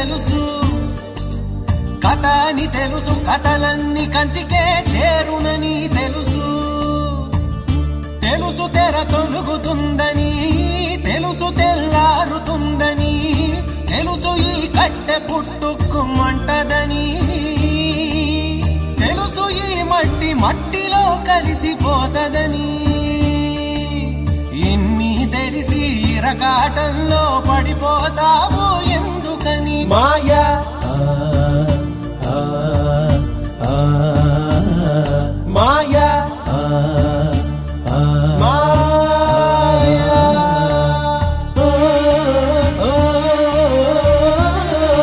తెలుసు, కథ అని తెలుసు, కథలన్నీ కంచికే చేరునని తెలుసు. తెలుసు తెర తొలుగుతుందని, తెలుసు తెల్లారుతుందని, తెలుసు ఈ కట్టె పుట్టుకుమంటదని, తెలుసు ఈ మట్టి మట్టిలో కలిసిపోతదని. ఇన్ని తెలిసి ఇరకాటంలో పడిపోతావు ఎందుకని? మాయా